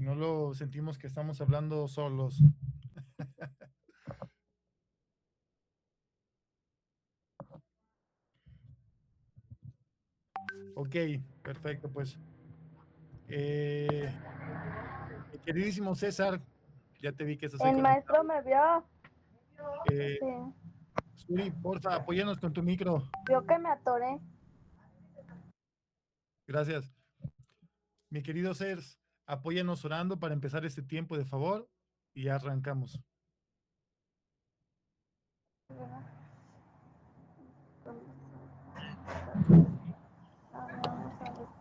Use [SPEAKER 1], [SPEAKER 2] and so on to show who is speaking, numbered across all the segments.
[SPEAKER 1] no lo sentimos que estamos hablando solos. Ok, perfecto, pues. Mi queridísimo César, ya te vi que estás ahí
[SPEAKER 2] El maestro
[SPEAKER 1] conectado.
[SPEAKER 2] me vio.
[SPEAKER 1] Eh,
[SPEAKER 2] Sí.
[SPEAKER 1] Suri, porfa, apóyanos con tu micro.
[SPEAKER 2] Vio que me atoré.
[SPEAKER 1] Gracias. Mi querido Cers, apóyanos orando para empezar este tiempo, de favor, y ya arrancamos.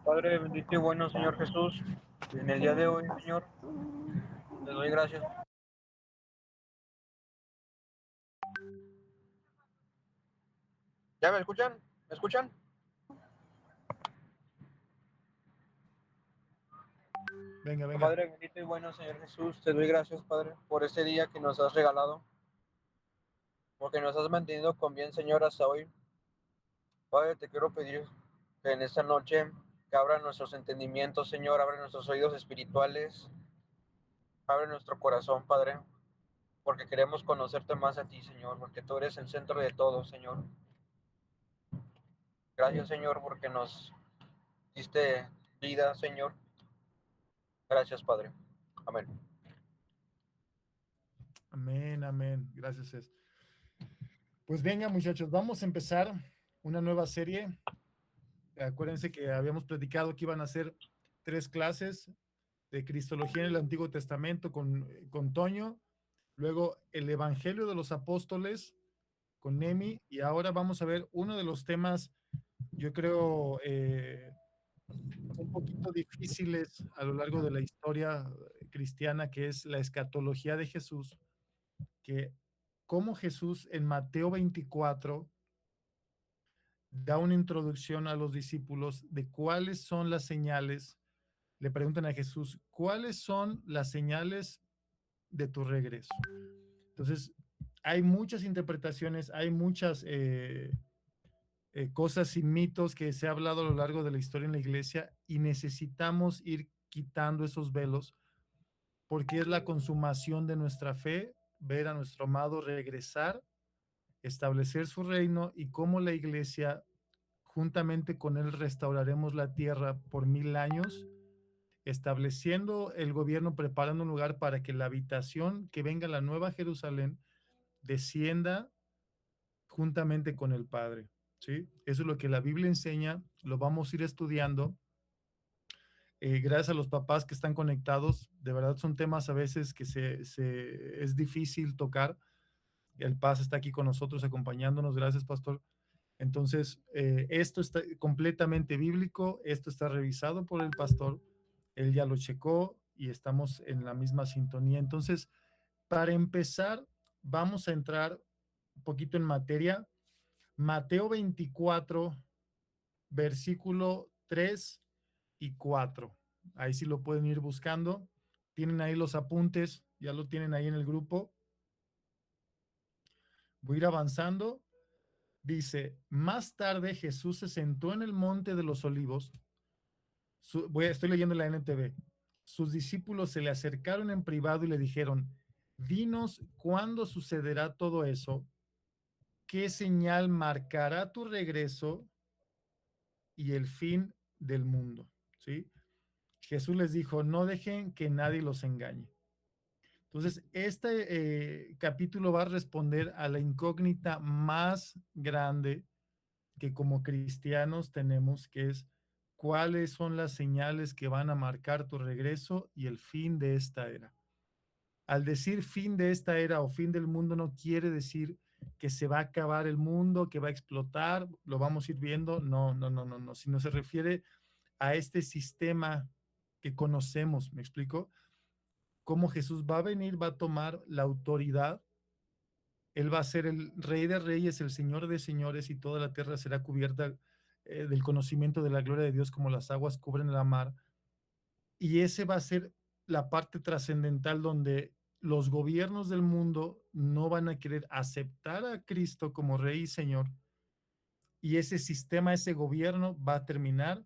[SPEAKER 3] Padre bendito y bueno, Señor Jesús, en el día de hoy, Señor, te doy gracias. ¿Ya me escuchan? ¿Me escuchan?
[SPEAKER 1] Venga, venga.
[SPEAKER 3] Padre bendito y bueno, Señor Jesús, te doy gracias, Padre, por este día que nos has regalado, porque nos has mantenido con bien, Señor, hasta hoy. Padre, te quiero pedir que en esta noche que abra nuestros entendimientos, Señor, abre nuestros oídos espirituales, abre nuestro corazón, Padre, porque queremos conocerte más a ti, Señor, porque tú eres el centro de todo, Señor. Gracias, Señor, porque nos diste vida, Señor. Gracias, Padre. Amén.
[SPEAKER 1] Amén, amén. Gracias, Cés. Pues venga, muchachos, vamos a empezar una nueva serie. Acuérdense que habíamos platicado que iban a ser 3 clases de Cristología en el Antiguo Testamento con Toño, luego el Evangelio de los Apóstoles con Nemi, y ahora vamos a ver uno de los temas, yo creo, un poquito difíciles a lo largo de la historia cristiana, que es la escatología de Jesús, que cómo Jesús en Mateo 24 da una introducción a los discípulos de cuáles son las señales. Le preguntan a Jesús, ¿cuáles son las señales de tu regreso? Entonces, hay muchas interpretaciones, hay muchas cosas y mitos que se ha hablado a lo largo de la historia en la iglesia y necesitamos ir quitando esos velos porque es la consumación de nuestra fe, ver a nuestro amado regresar, establecer su reino y cómo la iglesia, juntamente con él, restauraremos la tierra por 1000 años, estableciendo el gobierno, preparando un lugar para que la habitación, que venga la nueva Jerusalén, descienda juntamente con el Padre. ¿Sí? Eso es lo que la Biblia enseña, lo vamos a ir estudiando. Gracias a los papás que están conectados, de verdad son temas a veces que es difícil tocar. El Paz está aquí con nosotros acompañándonos, gracias pastor. Entonces, esto está completamente bíblico, esto está revisado por el pastor, él ya lo checó y estamos en la misma sintonía. Entonces, para empezar, vamos a entrar un poquito en materia. Mateo 24, versículo 3 y 4. Ahí sí lo pueden ir buscando. Tienen ahí los apuntes, ya lo tienen ahí en el grupo. Voy a ir avanzando. Dice, más tarde Jesús se sentó en el monte de los olivos. Estoy leyendo la NTV. Sus discípulos se le acercaron en privado y le dijeron, dinos cuándo sucederá todo eso, qué señal marcará tu regreso y el fin del mundo. ¿Sí? Jesús les dijo, no dejen que nadie los engañe. Entonces, este capítulo va a responder a la incógnita más grande que como cristianos tenemos, que es cuáles son las señales que van a marcar tu regreso y el fin de esta era. Al decir fin de esta era o fin del mundo no quiere decir que se va a acabar el mundo, que va a explotar, lo vamos a ir viendo, no, sino se refiere a este sistema que conocemos, ¿me explico? Cómo Jesús va a venir, va a tomar la autoridad, él va a ser el rey de reyes, el señor de señores y toda la tierra será cubierta del conocimiento de la gloria de Dios como las aguas cubren la mar. Y ese va a ser la parte trascendental donde los gobiernos del mundo no van a querer aceptar a Cristo como rey y señor. Y ese sistema, ese gobierno va a terminar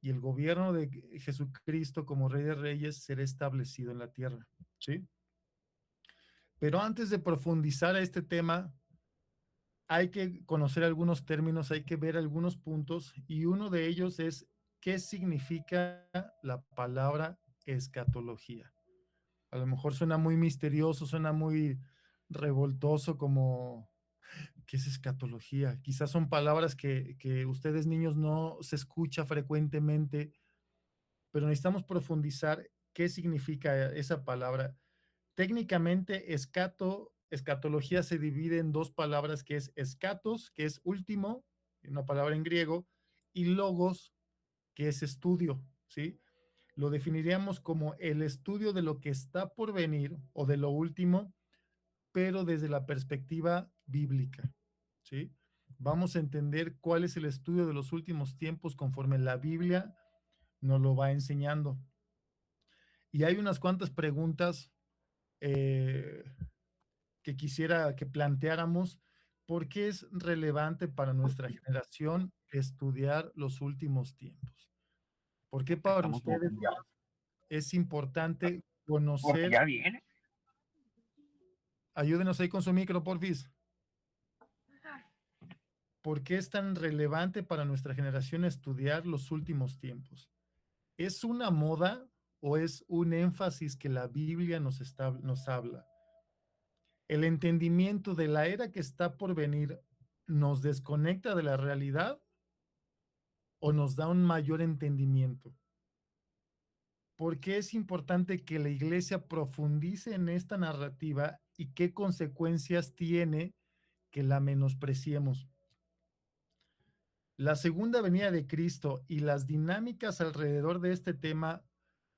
[SPEAKER 1] y el gobierno de Jesucristo como Rey de Reyes será establecido en la tierra, ¿sí? Pero antes de profundizar a este tema, hay que conocer algunos términos, hay que ver algunos puntos, y uno de ellos es qué significa la palabra escatología. A lo mejor suena muy misterioso, suena muy revoltoso, como ¿qué es escatología? Quizás son palabras que ustedes niños no se escucha frecuentemente, pero necesitamos profundizar qué significa esa palabra. Técnicamente, escatología se divide en dos palabras, que es escatos, que es último, una palabra en griego, y logos, que es estudio, ¿sí? Lo definiríamos como el estudio de lo que está por venir o de lo último, pero desde la perspectiva bíblica, ¿sí? Vamos a entender cuál es el estudio de los últimos tiempos conforme la Biblia nos lo va enseñando. Y hay unas cuantas preguntas eh, que quisiera que planteáramos. ¿Por qué es relevante para nuestra generación estudiar los últimos tiempos? ¿Por qué
[SPEAKER 2] Porque
[SPEAKER 1] para
[SPEAKER 2] estamos
[SPEAKER 1] ustedes
[SPEAKER 2] bombardeados.
[SPEAKER 1] es importante
[SPEAKER 2] Porque
[SPEAKER 1] conocer?
[SPEAKER 2] ya viene.
[SPEAKER 1] Ayúdenos ahí con su micro, porfis. ¿Por qué es tan relevante para nuestra generación estudiar los últimos tiempos? ¿Es una moda o es un énfasis que la Biblia nos habla? El entendimiento de la era que está por venir nos desconecta de la realidad o nos da un mayor entendimiento. ¿Por qué es importante que la iglesia profundice en esta narrativa y qué consecuencias tiene que la menospreciemos? La segunda venida de Cristo y las dinámicas alrededor de este tema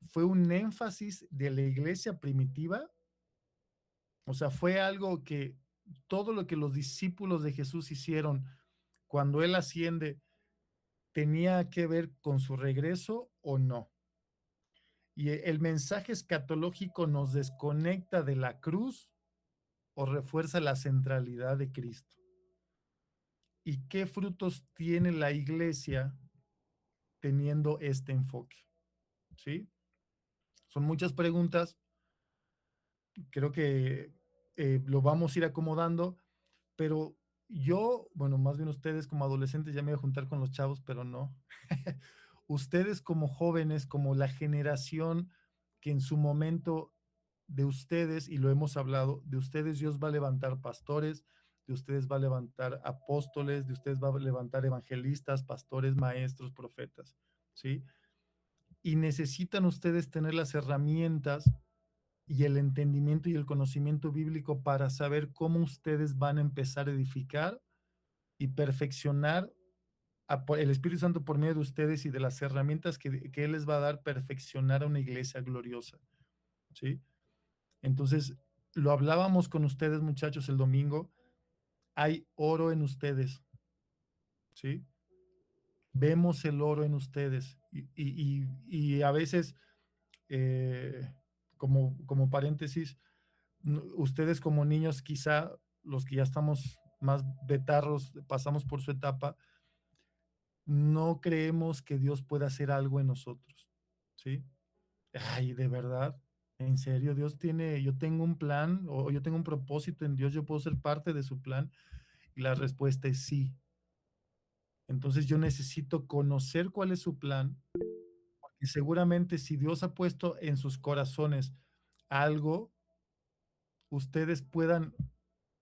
[SPEAKER 1] fue un énfasis de la iglesia primitiva. O sea, fue algo que todo lo que los discípulos de Jesús hicieron cuando él asciende tenía que ver con su regreso o no. Y el mensaje escatológico nos desconecta de la cruz o refuerza la centralidad de Cristo. ¿Y qué frutos tiene la iglesia teniendo este enfoque? ¿Sí? Son muchas preguntas. Creo que lo vamos a ir acomodando, pero yo, bueno, más bien ustedes como adolescentes ya me voy a juntar con los chavos, pero no. Ustedes como jóvenes, como la generación que en su momento de ustedes, y lo hemos hablado, de ustedes Dios va a levantar pastores, de ustedes va a levantar apóstoles, de ustedes va a levantar evangelistas, pastores, maestros, profetas, ¿sí? Y necesitan ustedes tener las herramientas y el entendimiento y el conocimiento bíblico para saber cómo ustedes van a empezar a edificar y perfeccionar el Espíritu Santo por medio de ustedes y de las herramientas que Él les va a dar, perfeccionar a una iglesia gloriosa, ¿sí? Entonces, lo hablábamos con ustedes, muchachos, el domingo. Hay oro en ustedes, ¿sí? Vemos el oro en ustedes. Y a veces, eh, como paréntesis, ustedes como niños, quizá los que ya estamos más betarros, pasamos por su etapa, no creemos que Dios pueda hacer algo en nosotros, ¿sí? Ay, de verdad, en serio, yo tengo un plan o yo tengo un propósito en Dios, yo puedo ser parte de su plan. Y la respuesta es sí. Entonces yo necesito conocer cuál es su plan, y seguramente si Dios ha puesto en sus corazones algo, ustedes puedan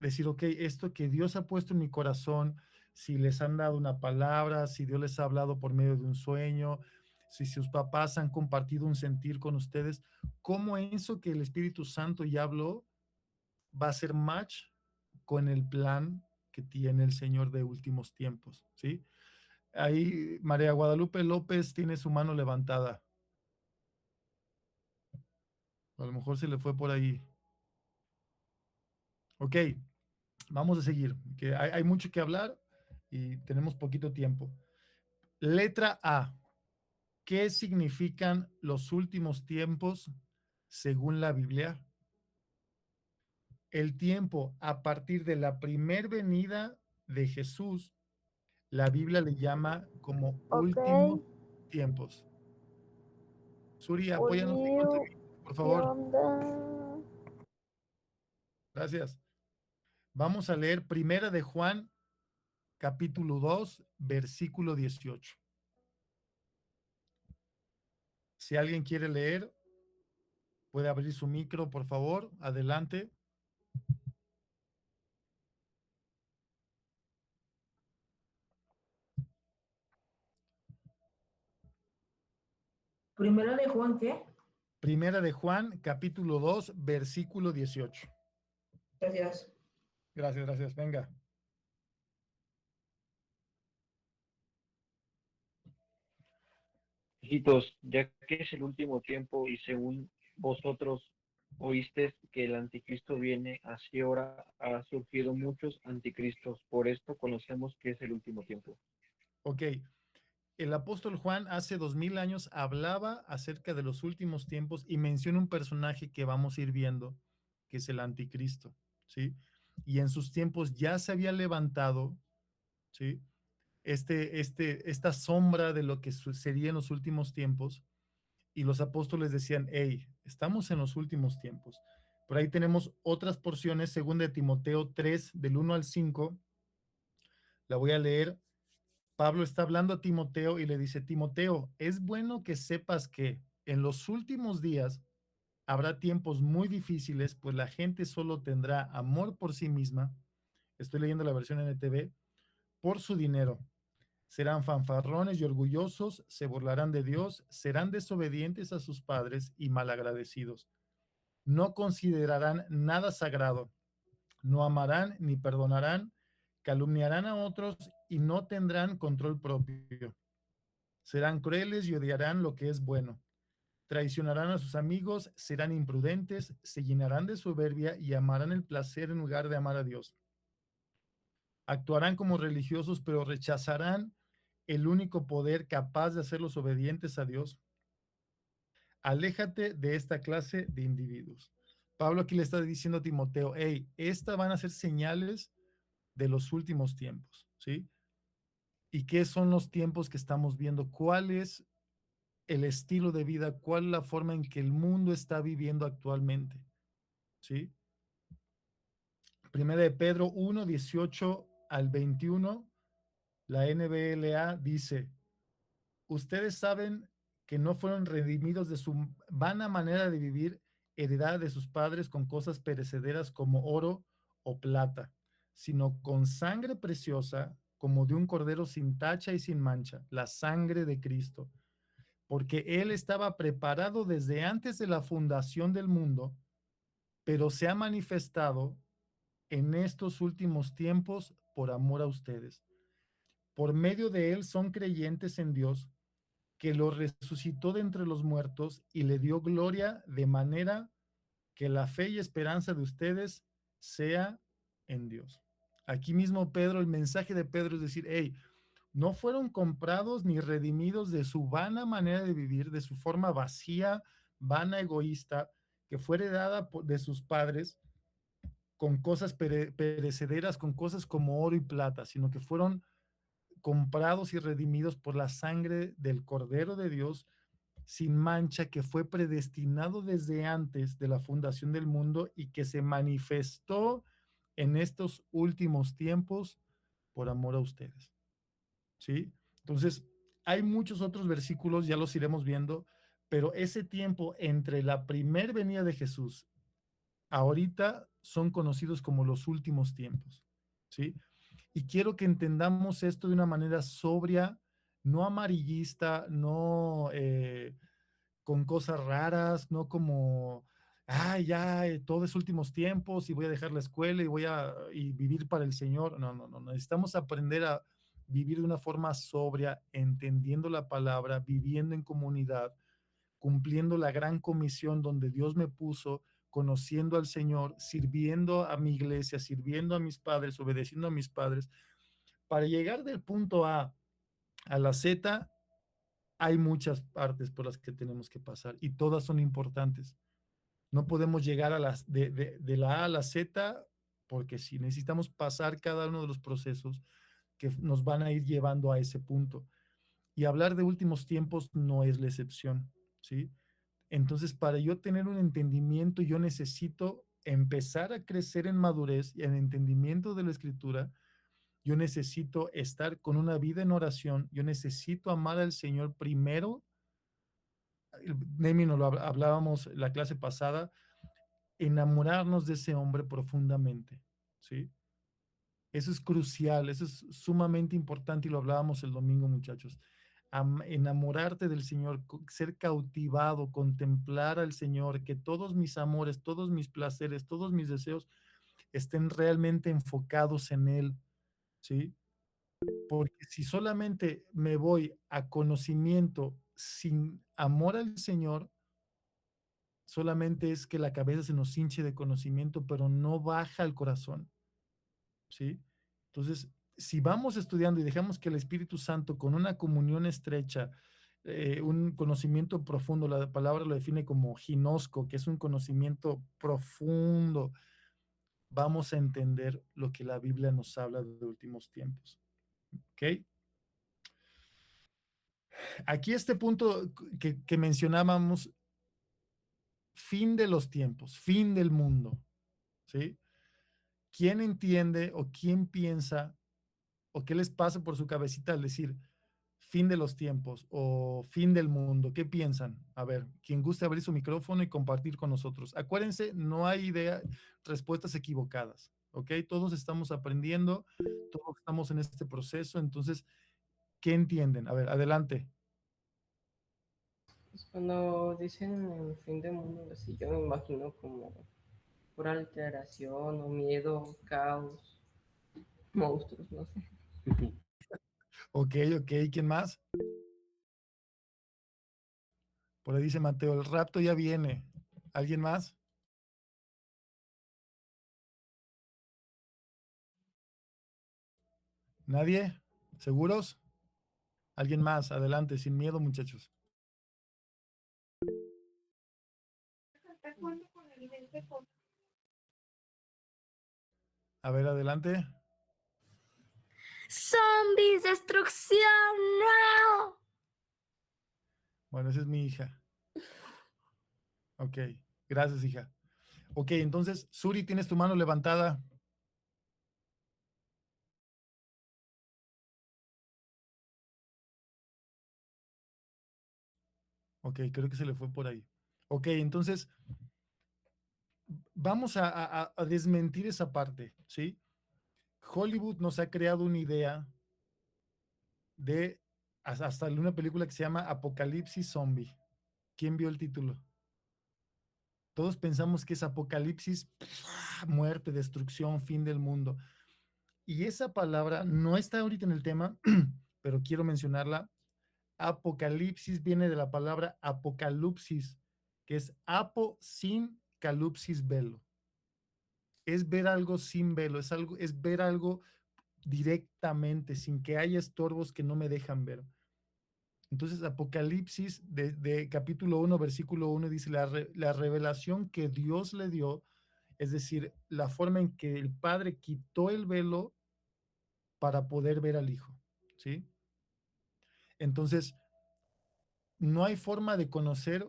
[SPEAKER 1] decir, ok, esto que Dios ha puesto en mi corazón, si les han dado una palabra, si Dios les ha hablado por medio de un sueño, si sus papás han compartido un sentir con ustedes, ¿cómo eso que el Espíritu Santo ya habló va a ser match con el plan que tiene el Señor de últimos tiempos? ¿Sí? Ahí María Guadalupe López tiene su mano levantada. A lo mejor se le fue por ahí. Ok, vamos a seguir, que hay mucho que hablar y tenemos poquito tiempo. Letra A. ¿Qué significan los últimos tiempos según la Biblia? El tiempo a partir de la primer venida de Jesús, la Biblia le llama como
[SPEAKER 4] Ok,
[SPEAKER 1] último. tiempos. Suri, apóyanos ahí con tu
[SPEAKER 2] Oye,
[SPEAKER 1] video, por
[SPEAKER 2] ¿qué
[SPEAKER 1] favor.
[SPEAKER 2] onda?
[SPEAKER 1] Gracias. Vamos a leer Primera de Juan, capítulo 2, versículo 18. Si alguien quiere leer, puede abrir su micro, por favor. Adelante.
[SPEAKER 4] Primero de Juan, ¿qué?
[SPEAKER 1] Primera de Juan, capítulo 2, versículo 18.
[SPEAKER 4] Gracias.
[SPEAKER 1] Gracias, gracias. Venga.
[SPEAKER 5] Hijitos, ya que es el último tiempo y según vosotros oísteis que el anticristo viene, así ahora ha surgido muchos anticristos. Por esto conocemos que es el último tiempo.
[SPEAKER 1] Ok. El apóstol Juan hace 2000 años hablaba acerca de los últimos tiempos y menciona un personaje que vamos a ir viendo, que es el anticristo, ¿sí? Y en sus tiempos ya se había levantado, ¿sí? Esta sombra de lo que sería en los últimos tiempos, y los apóstoles decían, hey, estamos en los últimos tiempos. Por ahí tenemos otras porciones, según de Timoteo 3, del 1 al 5, la voy a leer. Pablo está hablando a Timoteo y le dice, Timoteo, es bueno que sepas que en los últimos días habrá tiempos muy difíciles, pues la gente solo tendrá amor por sí misma. Estoy leyendo la versión NTV, por su dinero. Serán fanfarrones y orgullosos, se burlarán de Dios, serán desobedientes a sus padres y malagradecidos. No considerarán nada sagrado, no amarán ni perdonarán, calumniarán a otros y no tendrán control propio. Serán crueles y odiarán lo que es bueno. Traicionarán a sus amigos, serán imprudentes, se llenarán de soberbia y amarán el placer en lugar de amar a Dios. Actuarán como religiosos, pero rechazarán el único poder capaz de hacerlos obedientes a Dios. Aléjate de esta clase de individuos. Pablo aquí le está diciendo a Timoteo, hey, estas van a ser señales de los últimos tiempos, ¿sí? ¿Y qué son los tiempos que estamos viendo? ¿Cuál es el estilo de vida? ¿Cuál es la forma en que el mundo está viviendo actualmente? ¿Sí? Primera de Pedro 1, 18 al 21, la NBLA dice, ustedes saben que no fueron redimidos de su vana manera de vivir, heredada de sus padres con cosas perecederas como oro o plata, sino con sangre preciosa como de un cordero sin tacha y sin mancha, la sangre de Cristo, porque Él estaba preparado desde antes de la fundación del mundo, pero se ha manifestado en estos últimos tiempos por amor a ustedes. Por medio de Él son creyentes en Dios, que lo resucitó de entre los muertos y le dio gloria, de manera que la fe y esperanza de ustedes sea en Dios. Aquí mismo Pedro, el mensaje de Pedro es decir, hey, no fueron comprados ni redimidos de su vana manera de vivir, de su forma vacía, vana, egoísta, que fue heredada de sus padres con cosas perecederas, con cosas como oro y plata, sino que fueron comprados y redimidos por la sangre del Cordero de Dios sin mancha, que fue predestinado desde antes de la fundación del mundo y que se manifestó en estos últimos tiempos por amor a ustedes. ¿Sí? Entonces, hay muchos otros versículos, ya los iremos viendo, pero ese tiempo entre la primer venida de Jesús, ahorita son conocidos como los últimos tiempos. ¿Sí? Y quiero que entendamos esto de una manera sobria, no amarillista, no con cosas raras, no como, ay, ya, todo es últimos tiempos y voy a dejar la escuela y voy a vivir para el Señor. No, no, no, necesitamos aprender a vivir de una forma sobria, entendiendo la palabra, viviendo en comunidad, cumpliendo la gran comisión donde Dios me puso, conociendo al Señor, sirviendo a mi iglesia, sirviendo a mis padres, obedeciendo a mis padres. Para llegar del punto A la Z, hay muchas partes por las que tenemos que pasar y todas son importantes. No podemos llegar a de la A a la Z porque sí, necesitamos pasar cada uno de los procesos que nos van a ir llevando a ese punto. Y hablar de últimos tiempos no es la excepción, ¿sí? Entonces, para yo tener un entendimiento, yo necesito empezar a crecer en madurez y en entendimiento de la escritura. Yo necesito estar con una vida en oración. Yo necesito amar al Señor primero. Nemi, nos lo hablábamos la clase pasada, enamorarnos de ese hombre profundamente, ¿sí? Eso es crucial, eso es sumamente importante y lo hablábamos el domingo, muchachos. Enamorarte del Señor, ser cautivado, contemplar al Señor, que todos mis amores, todos mis placeres, todos mis deseos estén realmente enfocados en Él, ¿sí? Porque si solamente me voy a conocimiento sin amor al Señor, solamente es que la cabeza se nos hinche de conocimiento, pero no baja al corazón, ¿sí? Entonces, si vamos estudiando y dejamos que el Espíritu Santo con una comunión estrecha, un conocimiento profundo, la palabra lo define como ginosco, que es un conocimiento profundo, vamos a entender lo que la Biblia nos habla de últimos tiempos. ¿Ok? Aquí este punto que mencionábamos, fin de los tiempos, fin del mundo, ¿sí? ¿Quién entiende o quién piensa o qué les pasa por su cabecita al decir fin de los tiempos o fin del mundo? ¿Qué piensan? A ver, quien guste abrir su micrófono y compartir con nosotros. Acuérdense, no hay respuestas equivocadas, ¿ok? Todos estamos aprendiendo, todos estamos en este proceso, entonces, ¿qué entienden? A ver, adelante.
[SPEAKER 2] Pues cuando dicen el fin del mundo, así yo me imagino como pura alteración o miedo, caos, monstruos, no sé.
[SPEAKER 1] Ok, ¿quién más? Por ahí dice Mateo, el rapto ya viene. ¿Alguien más? ¿Nadie? ¿Seguros? ¿Alguien más? Adelante, sin miedo, muchachos. A ver, adelante.
[SPEAKER 6] Zombies, destrucción, no.
[SPEAKER 1] Bueno, esa es mi hija. Ok, gracias, hija. Ok, entonces, Suri, tienes tu mano levantada. Ok, creo que se le fue por ahí. Ok, entonces, vamos a desmentir esa parte, ¿sí? Hollywood nos ha creado una idea de hasta una película que se llama Apocalipsis Zombie. ¿Quién vio el título? Todos pensamos que es apocalipsis, muerte, destrucción, fin del mundo. Y esa palabra no está ahorita en el tema, pero quiero mencionarla. Apocalipsis viene de la palabra apocalipsis, que es apo sin calupsis velo. Es ver algo sin velo, es ver algo directamente, sin que haya estorbos que no me dejan ver. Entonces, Apocalipsis de capítulo 1, versículo 1 dice la revelación que Dios le dio, es decir, la forma en que el Padre quitó el velo para poder ver al Hijo, ¿sí? Entonces, no hay forma de conocer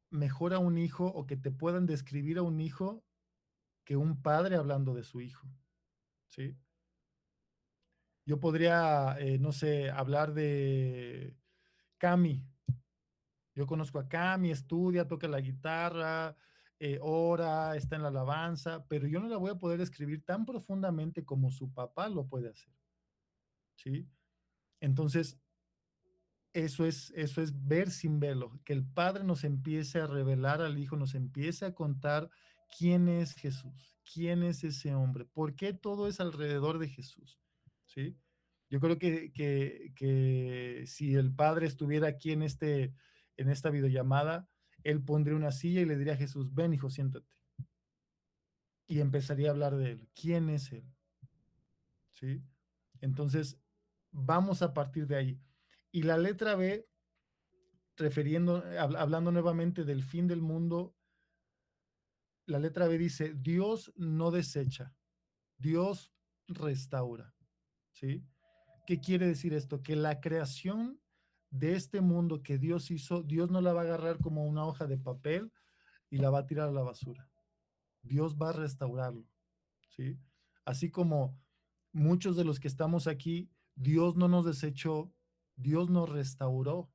[SPEAKER 1] mejor a un hijo o que te puedan describir a un hijo que un padre hablando de su hijo, ¿sí? Yo podría, no sé, hablar de Cami. Yo conozco a Cami, estudia, toca la guitarra, ora, está en la alabanza, pero yo no la voy a poder describir tan profundamente como su papá lo puede hacer, ¿sí? Entonces, eso es ver sin velo, que el Padre nos empiece a revelar al Hijo, nos empiece a contar quién es Jesús, quién es ese hombre, por qué todo es alrededor de Jesús, ¿sí? Yo creo que si el Padre estuviera aquí en esta videollamada, él pondría una silla y le diría a Jesús, ven hijo, siéntate. Y empezaría a hablar de él. ¿Quién es él? ¿Sí? Entonces, vamos a partir de ahí. Y la letra B, hablando nuevamente del fin del mundo, la letra B dice, Dios no desecha, Dios restaura, ¿sí? ¿Qué quiere decir esto? Que la creación de este mundo que Dios hizo, Dios no la va a agarrar como una hoja de papel y la va a tirar a la basura. Dios va a restaurarlo, ¿sí? Así como muchos de los que estamos aquí, Dios no nos desechó, Dios nos restauró,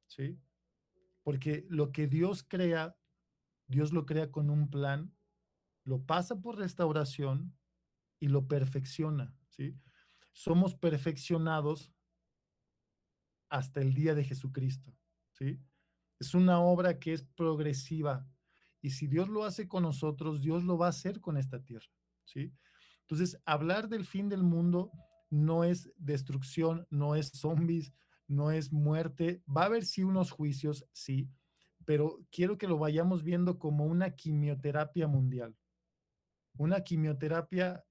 [SPEAKER 1] ¿sí? Porque lo que Dios crea, Dios lo crea con un plan, lo pasa por restauración y lo perfecciona, ¿sí? Somos perfeccionados hasta el día de Jesucristo, ¿sí? Es una obra que es progresiva y si Dios lo hace con nosotros, Dios lo va a hacer con esta tierra, ¿sí? Entonces, hablar del fin del mundo no es destrucción, no es zombies, no es muerte. Va a haber sí unos juicios, sí, pero quiero que lo vayamos viendo como una quimioterapia mundial. Una quimioterapia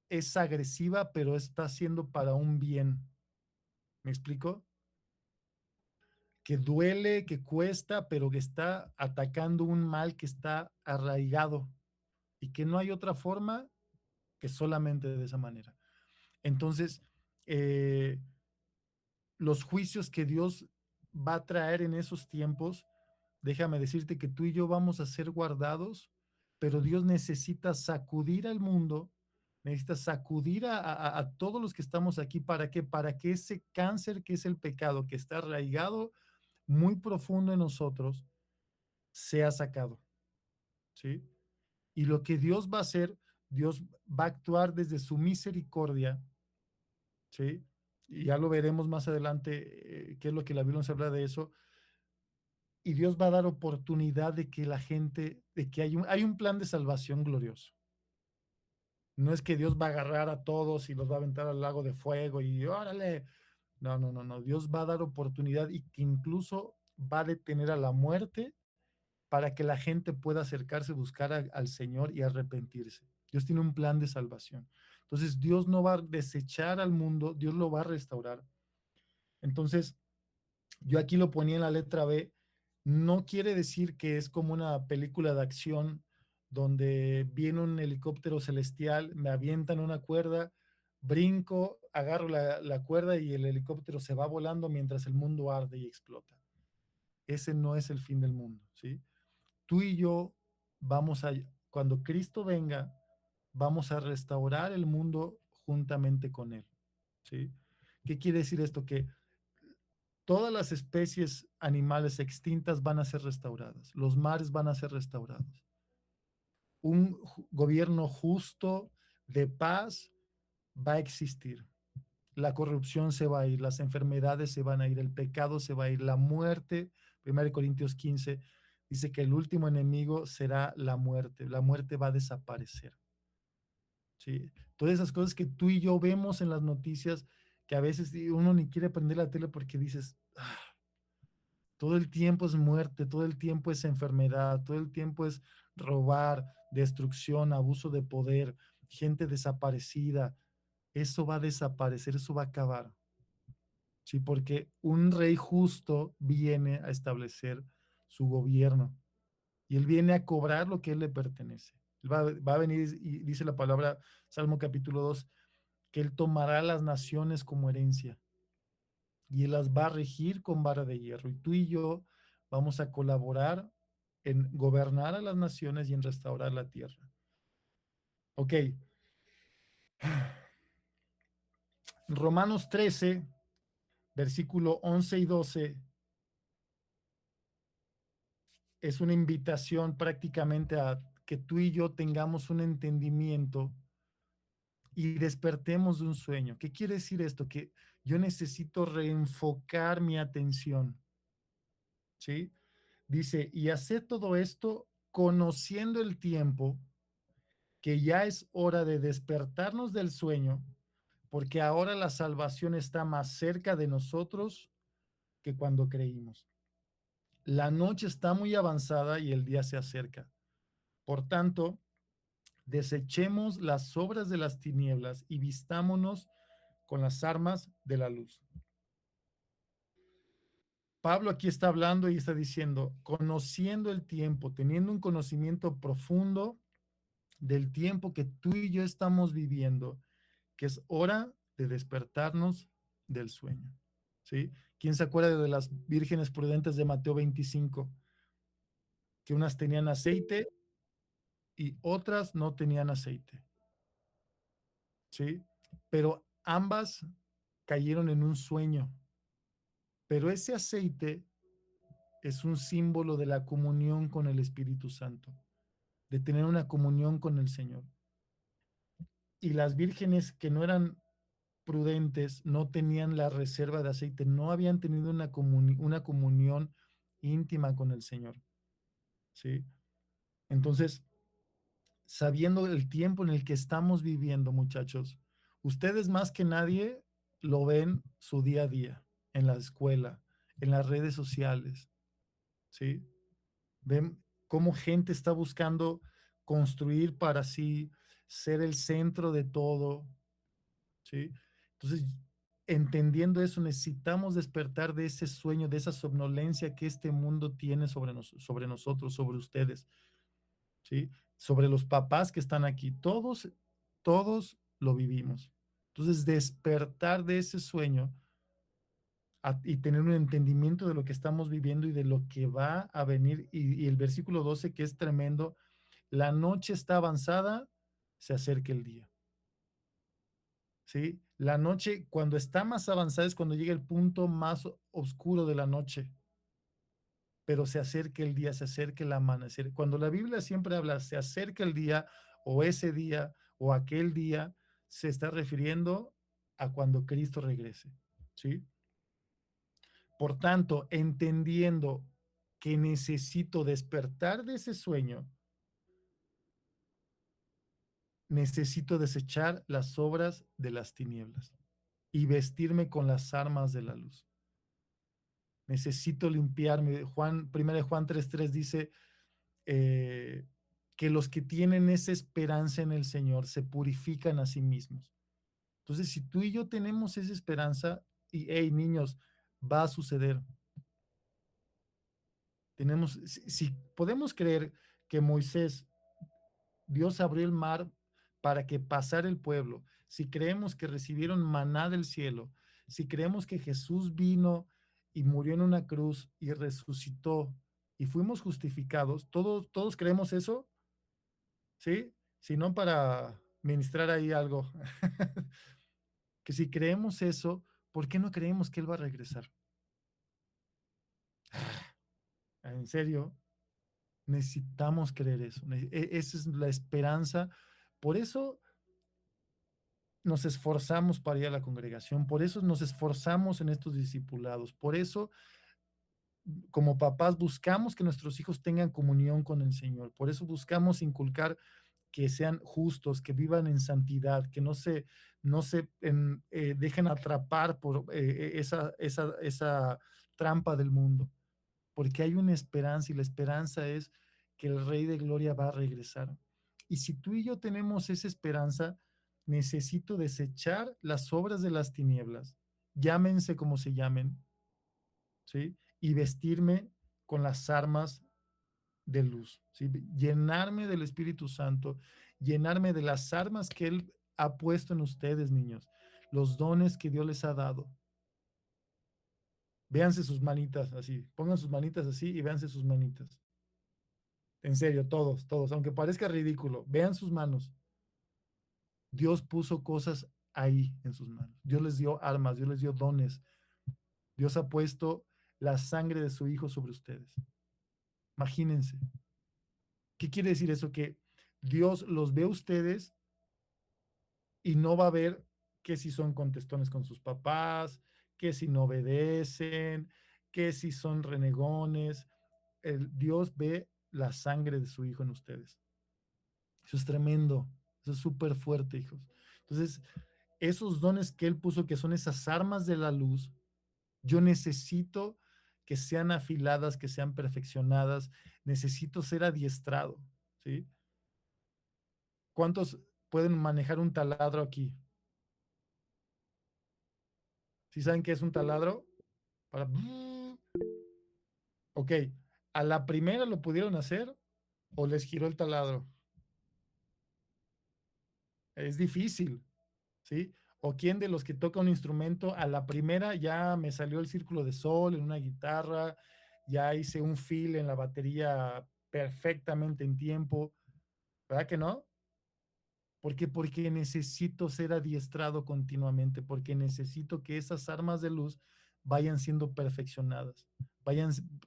[SPEAKER 1] es agresiva, pero está haciendo para un bien. ¿Me explico? Que duele, que cuesta, pero que está atacando un mal que está arraigado y que no hay otra forma que solamente de esa manera. Entonces, eh, los juicios que Dios va a traer en esos tiempos, déjame decirte que tú y yo vamos a ser guardados, pero Dios necesita sacudir al mundo, necesita sacudir a todos los que estamos aquí. ¿Para qué? Para que ese cáncer que es el pecado, que está arraigado muy profundo en nosotros, sea sacado, ¿sí? Y lo que Dios va a hacer, Dios va a actuar desde su misericordia, ¿sí? Y ya lo veremos más adelante, qué es lo que la Biblia nos habla de eso. Y Dios va a dar oportunidad de que la gente, de que hay un plan de salvación glorioso. No es que Dios va a agarrar a todos y los va a aventar al lago de fuego y órale. No, no, no, no. Dios va a dar oportunidad y que incluso va a detener a la muerte para que la gente pueda acercarse, buscar al Señor y arrepentirse. Dios tiene un plan de salvación. Entonces, Dios no va a desechar al mundo, Dios lo va a restaurar. Entonces, yo aquí lo ponía en la letra B, no quiere decir que es como una película de acción donde viene un helicóptero celestial, me avientan una cuerda, brinco, agarro la cuerda y el helicóptero se va volando mientras el mundo arde y explota. Ese no es el fin del mundo, ¿sí? Tú y yo vamos a, cuando Cristo venga, vamos a restaurar el mundo juntamente con Él, ¿sí? ¿Qué quiere decir esto? Que todas las especies animales extintas van a ser restauradas, los mares van a ser restaurados. Un gobierno justo, de paz, va a existir. La corrupción se va a ir, las enfermedades se van a ir, el pecado se va a ir, la muerte, 1 Corintios 15, dice que el último enemigo será la muerte va a desaparecer. ¿Sí? Todas esas cosas que tú y yo vemos en las noticias, que a veces uno ni quiere prender la tele porque dices, todo el tiempo es muerte, todo el tiempo es enfermedad, todo el tiempo es robar, destrucción, abuso de poder, gente desaparecida. Eso va a desaparecer, eso va a acabar. Sí, porque un rey justo viene a establecer su gobierno y él viene a cobrar lo que a él le pertenece. Él va a venir y dice la palabra, Salmo capítulo 2, que él tomará las naciones como herencia y él las va a regir con vara de hierro. Y tú y yo vamos a colaborar en gobernar a las naciones y en restaurar la tierra. Ok. Romanos 13, versículo 11 y 12 es una invitación prácticamente a que tú y yo tengamos un entendimiento y despertemos de un sueño. ¿Qué quiere decir esto? Que yo necesito reenfocar mi atención, ¿sí? Dice, y hacer todo esto conociendo el tiempo, que ya es hora de despertarnos del sueño, porque ahora la salvación está más cerca de nosotros que cuando creímos. La noche está muy avanzada y el día se acerca. Por tanto, desechemos las obras de las tinieblas y vistámonos con las armas de la luz. Pablo aquí está hablando y está diciendo, conociendo el tiempo, teniendo un conocimiento profundo del tiempo que tú y yo estamos viviendo, que es hora de despertarnos del sueño, ¿sí? ¿Quién se acuerda de las vírgenes prudentes de Mateo 25? Que unas tenían aceite y otras no tenían aceite, ¿sí? Pero ambas cayeron en un sueño. Pero ese aceite es un símbolo de la comunión con el Espíritu Santo, de tener una comunión con el Señor. Y las vírgenes que no eran prudentes, no tenían la reserva de aceite, no habían tenido una comunión íntima con el Señor, ¿sí? Entonces, sabiendo el tiempo en el que estamos viviendo, muchachos, ustedes más que nadie lo ven su día a día, en la escuela, en las redes sociales, ¿sí? Ven cómo gente está buscando construir para sí, ser el centro de todo, ¿sí? Entonces, entendiendo eso, necesitamos despertar de ese sueño, de esa somnolencia que este mundo tiene sobre nosotros, sobre ustedes, ¿sí? Sobre los papás que están aquí. Todos lo vivimos. Entonces, despertar de ese sueño y tener un entendimiento de lo que estamos viviendo y de lo que va a venir. Y el versículo 12, que es tremendo, la noche está avanzada, se acerca el día. ¿Sí? La noche, cuando está más avanzada, es cuando llega el punto más oscuro de la noche. Pero se acerca el día, se acerca el amanecer. Cuando la Biblia siempre habla, se acerca el día, o ese día, o aquel día, se está refiriendo a cuando Cristo regrese. ¿Sí? Por tanto, entendiendo que necesito despertar de ese sueño, necesito desechar las obras de las tinieblas y vestirme con las armas de la luz. Necesito limpiarme. 1 de Juan 3:3 dice que los que tienen esa esperanza en el Señor se purifican a sí mismos. Entonces, si tú y yo tenemos esa esperanza, y hey, niños, va a suceder. Si podemos creer que Moisés, Dios abrió el mar para que pasara el pueblo, si creemos que recibieron maná del cielo, si creemos que Jesús vino y murió en una cruz y resucitó y fuimos justificados, todos creemos eso, ¿sí? Si no, para ministrar ahí algo, que si creemos eso, ¿por qué no creemos que Él va a regresar? En serio, necesitamos creer eso. Esa es la esperanza. Por eso nos esforzamos para ir a la congregación, por eso nos esforzamos en estos discipulados, por eso como papás buscamos que nuestros hijos tengan comunión con el Señor, por eso buscamos inculcar que sean justos, que vivan en santidad, que no se dejen atrapar por esa trampa del mundo, porque hay una esperanza y la esperanza es que el Rey de Gloria va a regresar. Y si tú y yo tenemos esa esperanza, necesito desechar las obras de las tinieblas, llámense como se llamen, ¿sí? Y vestirme con las armas de luz, ¿sí? Llenarme del Espíritu Santo, llenarme de las armas que Él ha puesto en ustedes, niños, los dones que Dios les ha dado. Véanse sus manitas así, pongan sus manitas así y véanse sus manitas. En serio, todos, aunque parezca ridículo, vean sus manos. Dios puso cosas ahí en sus manos. Dios les dio armas, Dios les dio dones. Dios ha puesto la sangre de su Hijo sobre ustedes. Imagínense. ¿Qué quiere decir eso? Que Dios los ve a ustedes y no va a ver que si son contestones con sus papás, que si no obedecen, que si son renegones. Dios ve la sangre de su Hijo en ustedes. Eso es tremendo. Eso es súper fuerte, hijos. Entonces, esos dones que Él puso, que son esas armas de la luz, yo necesito que sean afiladas, que sean perfeccionadas. Necesito ser adiestrado, ¿sí? ¿Cuántos pueden manejar un taladro aquí? ¿Sí saben qué es un taladro? Para... Ok, ¿a la primera lo pudieron hacer o les giró el taladro? Es difícil, ¿sí? ¿O quién de los que toca un instrumento a la primera ya me salió el círculo de sol en una guitarra, ya hice un fill en la batería perfectamente en tiempo? ¿Verdad que no? ¿Por qué? Porque necesito ser adiestrado continuamente, porque necesito que esas armas de luz vayan siendo perfeccionadas,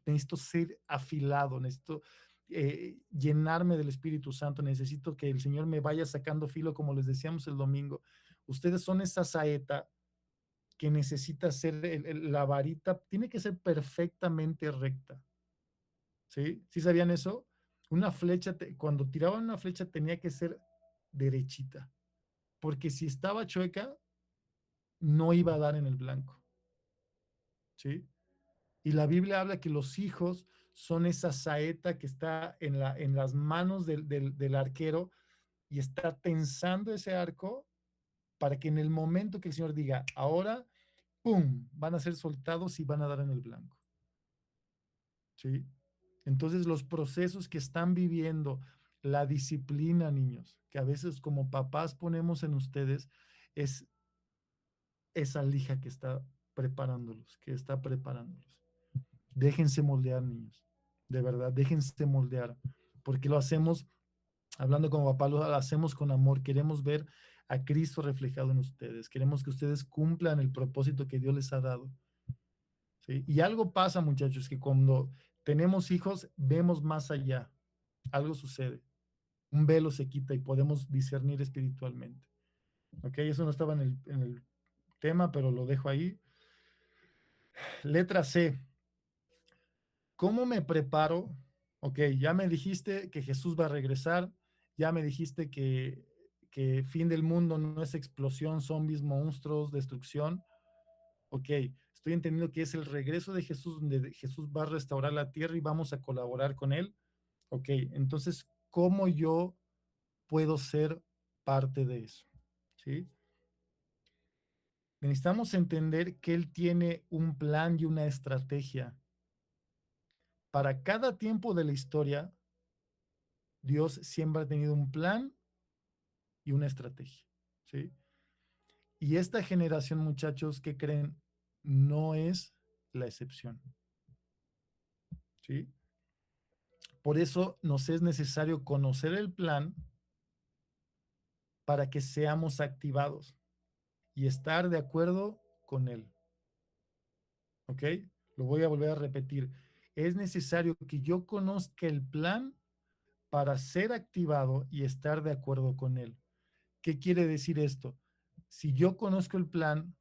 [SPEAKER 1] necesito ser afilado, necesito llenarme del Espíritu Santo, necesito que el Señor me vaya sacando filo, como les decíamos el domingo. Ustedes son esa saeta que necesita ser, la varita tiene que ser perfectamente recta. ¿Sí? ¿Sí sabían eso? Una flecha, cuando tiraban una flecha tenía que ser derechita, porque si estaba chueca, no iba a dar en el blanco. ¿Sí? Y la Biblia habla que los hijos son esa saeta que está en las manos del arquero y está tensando ese arco para que en el momento que el Señor diga, ahora, ¡pum!, van a ser soltados y van a dar en el blanco. ¿Sí? Entonces los procesos que están viviendo, la disciplina, niños, que a veces como papás ponemos en ustedes, es esa lija que está preparándolos, que está preparándolos. Déjense moldear, niños. De verdad, déjense moldear, porque lo hacemos, hablando como papá, lo hacemos con amor. Queremos ver a Cristo reflejado en ustedes. Queremos que ustedes cumplan el propósito que Dios les ha dado. ¿Sí? Y algo pasa, muchachos, que cuando tenemos hijos, vemos más allá. Algo sucede. Un velo se quita y podemos discernir espiritualmente. ¿Ok? Eso no estaba en el tema, pero lo dejo ahí. Letra C. ¿Cómo me preparo? Ok, ya me dijiste que Jesús va a regresar, ya me dijiste que fin del mundo no es explosión, zombies, monstruos, destrucción. Ok, estoy entendiendo que es el regreso de Jesús, donde Jesús va a restaurar la tierra y vamos a colaborar con él. Ok, entonces, ¿cómo yo puedo ser parte de eso? ¿Sí? Necesitamos entender que Él tiene un plan y una estrategia. Para cada tiempo de la historia, Dios siempre ha tenido un plan y una estrategia. ¿Sí? Y esta generación, muchachos, ¿qué creen? No es la excepción. ¿Sí? Por eso nos es necesario conocer el plan para que seamos activados y estar de acuerdo con él. ¿Ok? Lo voy a volver a repetir. Es necesario que yo conozca el plan para ser activado y estar de acuerdo con él. ¿Qué quiere decir esto? Si yo conozco el plan,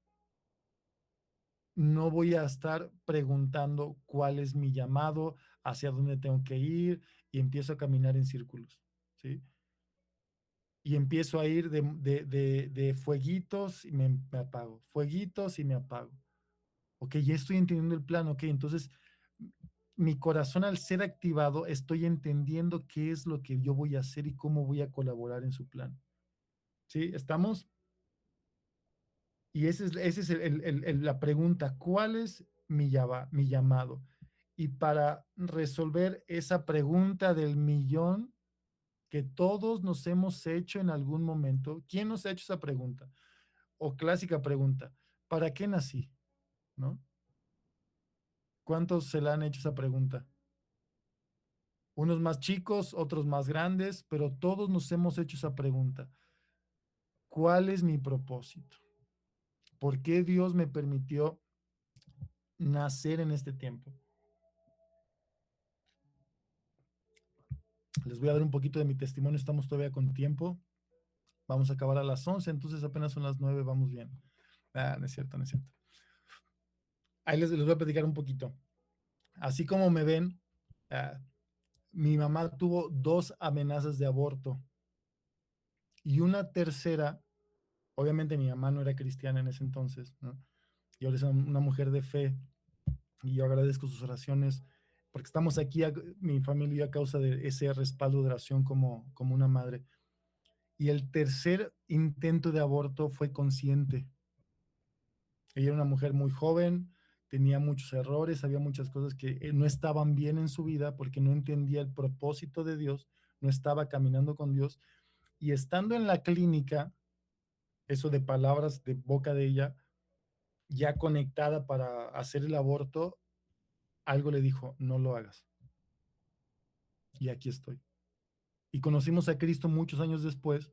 [SPEAKER 1] no voy a estar preguntando cuál es mi llamado, hacia dónde tengo que ir y empiezo a caminar en círculos. ¿Sí? Y empiezo a ir de fueguitos y me apago, fueguitos y me apago. Ok, ya estoy entendiendo el plan, ok, entonces mi corazón al ser activado, estoy entendiendo qué es lo que yo voy a hacer y cómo voy a colaborar en su plan. ¿Sí? ¿Estamos? Y esa es la pregunta, ¿cuál es mi llamado? Y para resolver esa pregunta del millón que todos nos hemos hecho en algún momento, ¿quién nos ha hecho esa pregunta? O clásica pregunta, ¿para qué nací? ¿No? ¿Cuántos se la han hecho esa pregunta? Unos más chicos, otros más grandes, pero todos nos hemos hecho esa pregunta. ¿Cuál es mi propósito? ¿Por qué Dios me permitió nacer en este tiempo? Les voy a dar un poquito de mi testimonio, estamos todavía con tiempo. Vamos a acabar a las 11, entonces apenas son las 9, vamos bien. No es cierto, no es cierto. Ahí les voy a platicar un poquito. Así como me ven, mi mamá tuvo 2 amenazas de aborto y una tercera. Obviamente mi mamá no era cristiana en ese entonces, ¿no? Y ahora es una mujer de fe y yo agradezco sus oraciones porque estamos aquí, mi familia y yo, a causa de ese respaldo de oración como una madre. Y el tercer intento de aborto fue consciente. Ella era una mujer muy joven, tenía muchos errores, había muchas cosas que no estaban bien en su vida porque no entendía el propósito de Dios, no estaba caminando con Dios. Y estando en la clínica, eso de palabras de boca de ella, ya conectada para hacer el aborto, algo le dijo, no lo hagas. Y aquí estoy. Y conocimos a Cristo muchos años después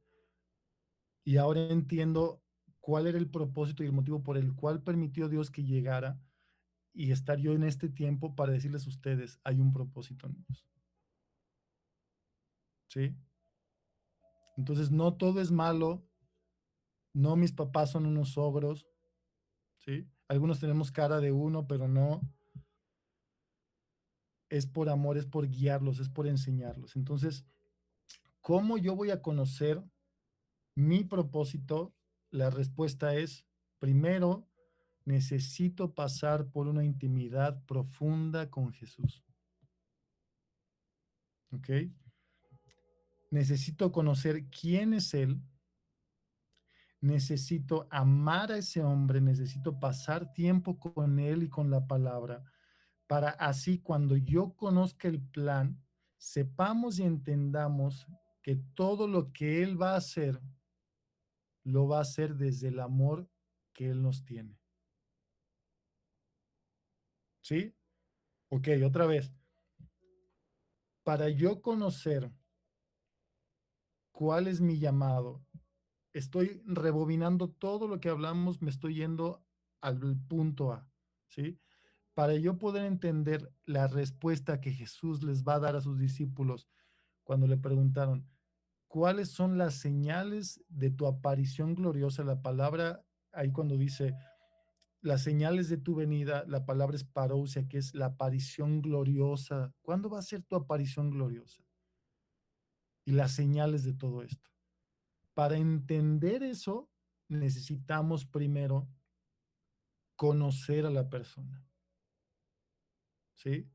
[SPEAKER 1] y ahora entiendo cuál era el propósito y el motivo por el cual permitió Dios que llegara y estar yo en este tiempo para decirles a ustedes, hay un propósito, niños. ¿Sí? Entonces, no todo es malo, no mis papás son unos ogros, ¿sí? Algunos tenemos cara de uno, pero no. Es por amor, es por guiarlos, es por enseñarlos. Entonces, ¿cómo yo voy a conocer mi propósito? La respuesta es, primero, necesito pasar por una intimidad profunda con Jesús. ¿Ok? Necesito conocer quién es Él, necesito amar a ese hombre, necesito pasar tiempo con Él y con la palabra, para así cuando yo conozca el plan, sepamos y entendamos que todo lo que Él va a hacer, lo va a hacer desde el amor que Él nos tiene. ¿Sí? Ok, otra vez. Para yo conocer cuál es mi llamado, estoy rebobinando todo lo que hablamos, me estoy yendo al punto A, ¿sí? Para yo poder entender la respuesta que Jesús les va a dar a sus discípulos cuando le preguntaron, ¿cuáles son las señales de tu aparición gloriosa? La palabra ahí cuando dice las señales de tu venida, la palabra es parousia, que es la aparición gloriosa. ¿Cuándo va a ser tu aparición gloriosa? Y las señales de todo esto. Para entender eso, necesitamos primero conocer a la persona. ¿Sí?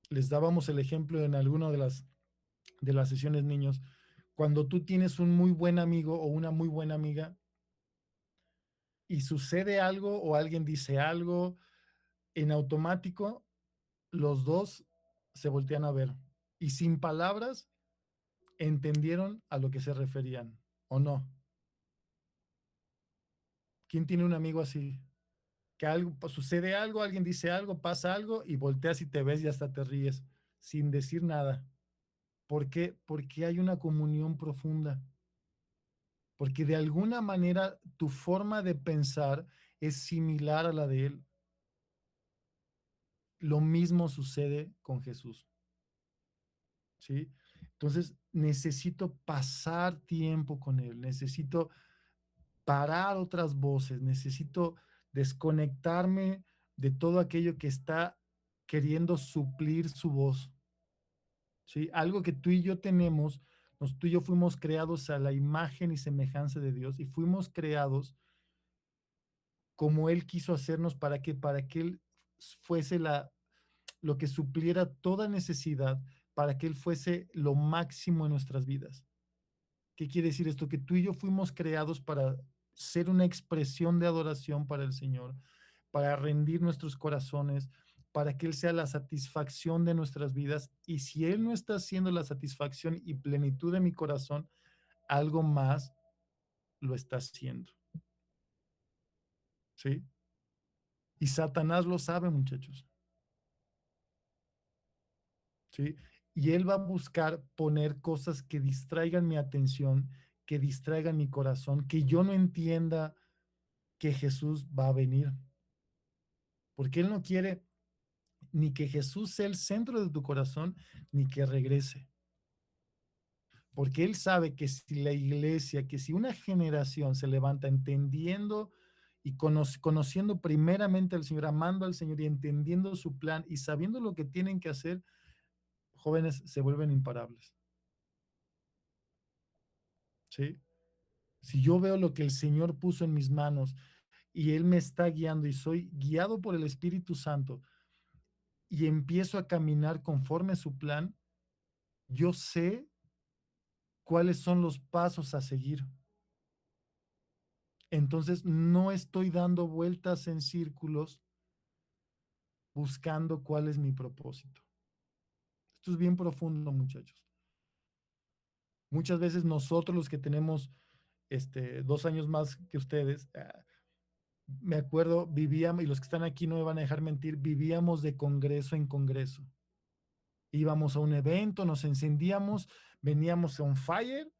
[SPEAKER 1] Les dábamos el ejemplo en alguna de las sesiones, niños. Cuando tú tienes un muy buen amigo o una muy buena amiga y sucede algo o alguien dice algo, en automático los dos se voltean a ver y sin palabras entendieron a lo que se referían, ¿o no? ¿Quién tiene un amigo así? Que algo, sucede algo, alguien dice algo, pasa algo y volteas y te ves y hasta te ríes sin decir nada. ¿Por qué? Porque hay una comunión profunda. Porque de alguna manera tu forma de pensar es similar a la de él. Lo mismo sucede con Jesús. ¿Sí? Entonces necesito pasar tiempo con él, necesito parar otras voces, necesito desconectarme de todo aquello que está queriendo suplir su voz. ¿Sí? Algo que tú y yo tenemos, tú y yo fuimos creados a la imagen y semejanza de Dios y fuimos creados como Él quiso hacernos para que Él fuese lo que supliera toda necesidad, para que Él fuese lo máximo en nuestras vidas. ¿Qué quiere decir esto? Que tú y yo fuimos creados para ser una expresión de adoración para el Señor, para rendir nuestros corazones, para que Él sea la satisfacción de nuestras vidas. Y si Él no está siendo la satisfacción y plenitud de mi corazón, algo más lo está haciendo. ¿Sí? Y Satanás lo sabe, muchachos. ¿Sí? Y Él va a buscar poner cosas que distraigan mi atención, que distraigan mi corazón, que yo no entienda que Jesús va a venir. Porque Él no quiere ni que Jesús sea el centro de tu corazón, ni que regrese. Porque Él sabe que si la iglesia, que si una generación se levanta entendiendo y conociendo primeramente al Señor, amando al Señor y entendiendo su plan y sabiendo lo que tienen que hacer, jóvenes se vuelven imparables. ¿Sí? Si yo veo lo que el Señor puso en mis manos y Él me está guiando y soy guiado por el Espíritu Santo y empiezo a caminar conforme a su plan, yo sé cuáles son los pasos a seguir. Entonces no estoy dando vueltas en círculos buscando cuál es mi propósito. Esto es bien profundo, muchachos. Muchas veces nosotros los que tenemos 2 años más que ustedes. Me acuerdo, vivíamos, y los que están aquí no me van a dejar mentir, vivíamos de congreso en congreso. Íbamos a un evento, nos encendíamos, veníamos on fire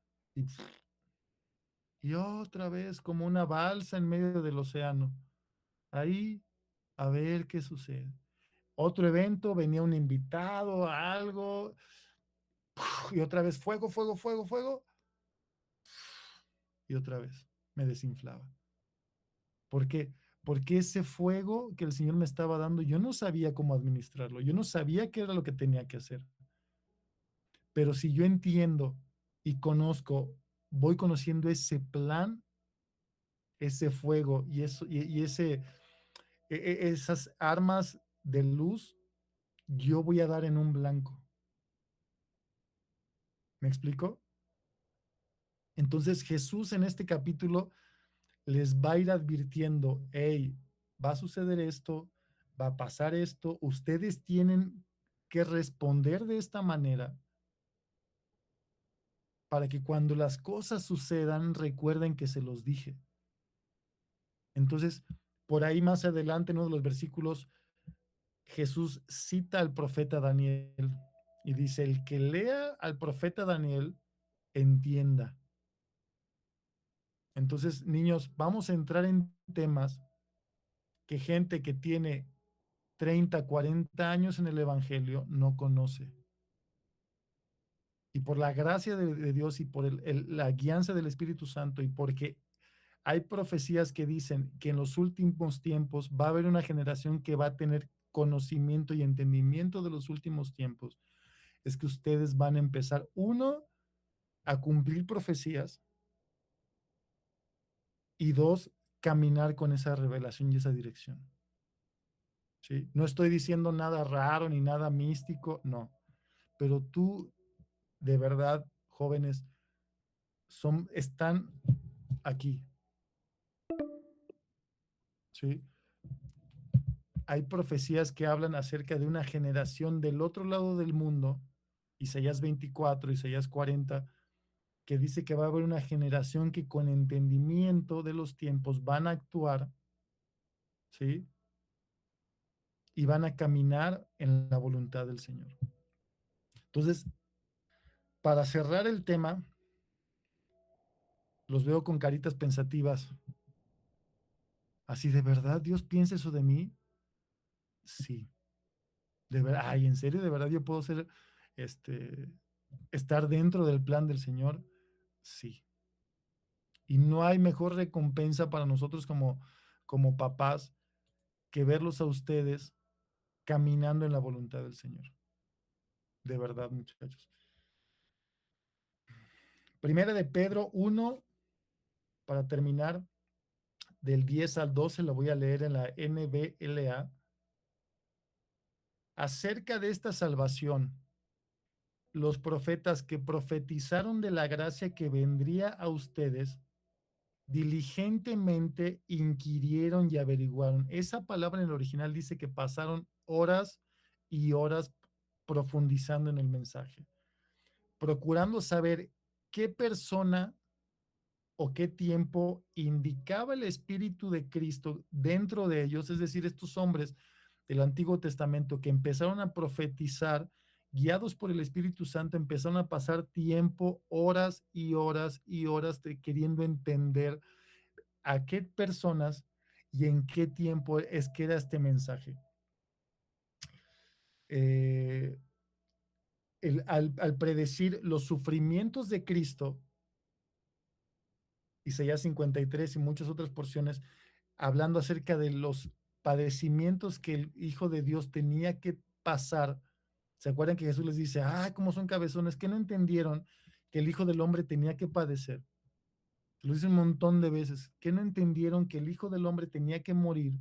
[SPEAKER 1] y otra vez como una balsa en medio del océano. Ahí, a ver qué sucede. Otro evento, venía un invitado, algo, y otra vez fuego, fuego, fuego, fuego, y otra vez me desinflaba. ¿Por qué? Porque ese fuego que el Señor me estaba dando, yo no sabía cómo administrarlo, yo no sabía qué era lo que tenía que hacer. Pero si yo entiendo y conozco, voy conociendo ese plan, ese fuego y, eso, y esas armas de luz, yo voy a dar en un blanco. ¿Me explico? Entonces Jesús en este capítulo les va a ir advirtiendo, hey, va a suceder esto, va a pasar esto, ustedes tienen que responder de esta manera para que cuando las cosas sucedan recuerden que se los dije. Entonces, por ahí más adelante, en uno de los versículos, Jesús cita al profeta Daniel y dice, el que lea al profeta Daniel, entienda. Entonces, niños, vamos a entrar en temas que gente que tiene 30, 40 años en el Evangelio no conoce. Y por la gracia de Dios y por la guianza del Espíritu Santo y porque hay profecías que dicen que en los últimos tiempos va a haber una generación que va a tener conocimiento y entendimiento de los últimos tiempos, es que ustedes van a empezar, uno, a cumplir profecías y dos, caminar con esa revelación y esa dirección. ¿Sí? No estoy diciendo nada raro ni nada místico, no. Pero tú, de verdad, jóvenes, están aquí. ¿Sí? Hay profecías que hablan acerca de una generación del otro lado del mundo, Isaías 24, Isaías 40, que dice que va a haber una generación que con entendimiento de los tiempos van a actuar, ¿sí? Y van a caminar en la voluntad del Señor. Entonces, para cerrar el tema, los veo con caritas pensativas. Así, ¿de verdad Dios piensa eso de mí? Sí. De verdad, ay, ¿en serio? ¿De verdad yo puedo ser, estar dentro del plan del Señor? Sí. Y no hay mejor recompensa para nosotros como papás que verlos a ustedes caminando en la voluntad del Señor. De verdad, muchachos. Primera de Pedro 1, para terminar, del 10 al 12, lo voy a leer en la NBLA. Acerca de esta salvación, los profetas que profetizaron de la gracia que vendría a ustedes, diligentemente inquirieron y averiguaron. Esa palabra en el original dice que pasaron horas y horas profundizando en el mensaje, procurando saber qué persona o qué tiempo indicaba el Espíritu de Cristo dentro de ellos, es decir, estos hombres del Antiguo Testamento que empezaron a profetizar, guiados por el Espíritu Santo, empezaron a pasar tiempo, horas y horas y horas queriendo entender a qué personas y en qué tiempo es que era este mensaje. Al predecir los sufrimientos de Cristo, Isaías 53 y muchas otras porciones, hablando acerca de los padecimientos que el Hijo de Dios tenía que pasar. ¿Se acuerdan que Jesús les dice, cómo son cabezones, que no entendieron que el Hijo del Hombre tenía que padecer? Lo dice un montón de veces, que no entendieron que el Hijo del Hombre tenía que morir.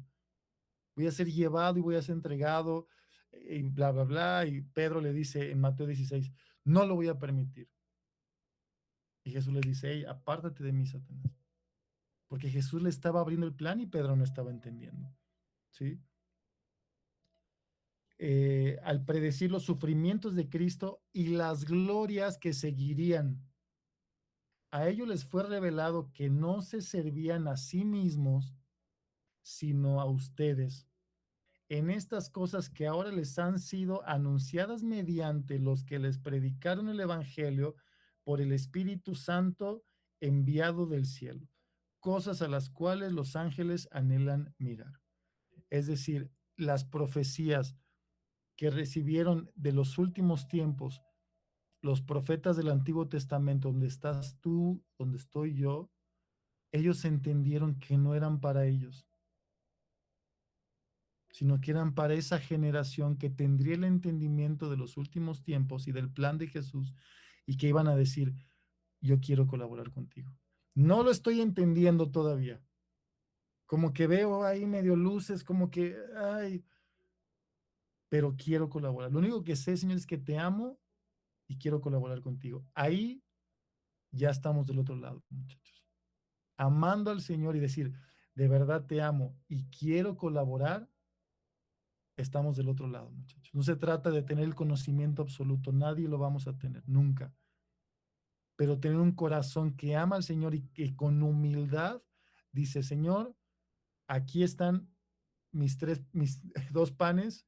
[SPEAKER 1] Voy a ser llevado y voy a ser entregado, y bla, bla, bla. Y Pedro le dice en Mateo 16, no lo voy a permitir. Y Jesús le dice, hey, apártate de mí, Satanás. Porque Jesús le estaba abriendo el plan y Pedro no estaba entendiendo. ¿Sí? Al predecir los sufrimientos de Cristo y las glorias que seguirían a ellos les fue revelado que no se servían a sí mismos, sino a ustedes, en estas cosas que ahora les han sido anunciadas mediante los que les predicaron el Evangelio por el Espíritu Santo enviado del cielo, cosas a las cuales los ángeles anhelan mirar. Es decir, las profecías que recibieron de los últimos tiempos los profetas del Antiguo Testamento, donde estás tú, donde estoy yo, ellos entendieron que no eran para ellos, sino que eran para esa generación que tendría el entendimiento de los últimos tiempos y del plan de Jesús y que iban a decir, yo quiero colaborar contigo. No lo estoy entendiendo todavía. Como que veo ahí medio luces, como que, ay, pero quiero colaborar. Lo único que sé, Señor, es que te amo y quiero colaborar contigo. Ahí ya estamos del otro lado, muchachos. Amando al Señor y decir, de verdad te amo y quiero colaborar, estamos del otro lado, muchachos. No se trata de tener el conocimiento absoluto, nadie lo vamos a tener, nunca. Pero tener un corazón que ama al Señor y que con humildad dice, Señor, aquí están mis 2 panes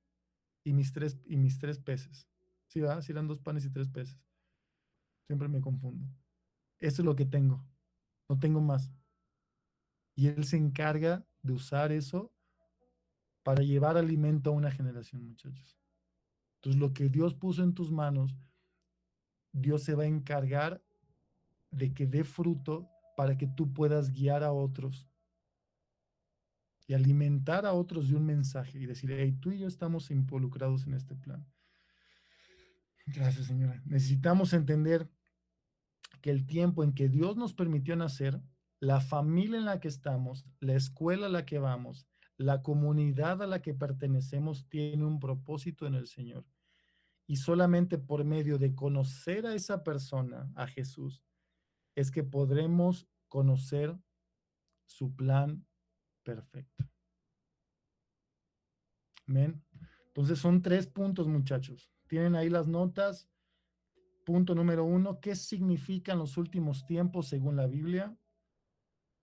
[SPEAKER 1] y mis tres peces. ¿Sí, va? Sí eran 2 panes y 3 peces. Siempre me confundo. Eso es lo que tengo. No tengo más. Y Él se encarga de usar eso para llevar alimento a una generación, muchachos. Entonces, lo que Dios puso en tus manos, Dios se va a encargar de que dé fruto para que tú puedas guiar a otros y alimentar a otros de un mensaje y decir, hey, tú y yo estamos involucrados en este plan. Gracias, Señora. Necesitamos entender que el tiempo en que Dios nos permitió nacer, la familia en la que estamos, la escuela a la que vamos, la comunidad a la que pertenecemos tiene un propósito en el Señor. Y solamente por medio de conocer a esa persona, a Jesús, es que podremos conocer su plan perfecto. Amén. Entonces son 3 puntos, muchachos. Tienen ahí las notas. Punto número 1, ¿qué significan los últimos tiempos según la Biblia?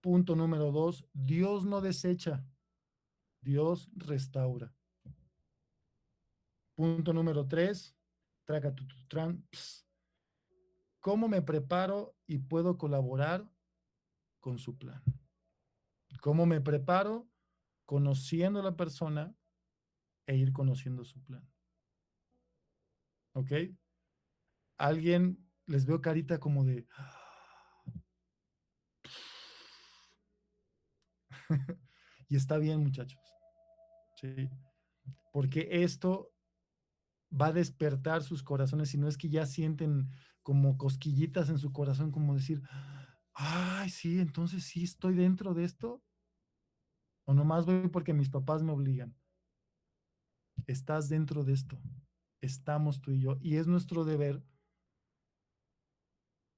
[SPEAKER 1] Punto número 2, Dios no desecha, Dios restaura. Punto número 3, ¿cómo me preparo y puedo colaborar con su plan? ¿Cómo me preparo? Conociendo a la persona e ir conociendo su plan. ¿Ok? Alguien, les veo carita como de... y está bien, muchachos. Sí. Porque esto va a despertar sus corazones, si no es que ya sienten como cosquillitas en su corazón, como decir, ay, sí, entonces sí estoy dentro de esto, o nomás voy porque mis papás me obligan. Estás dentro de esto, estamos tú y yo, y es nuestro deber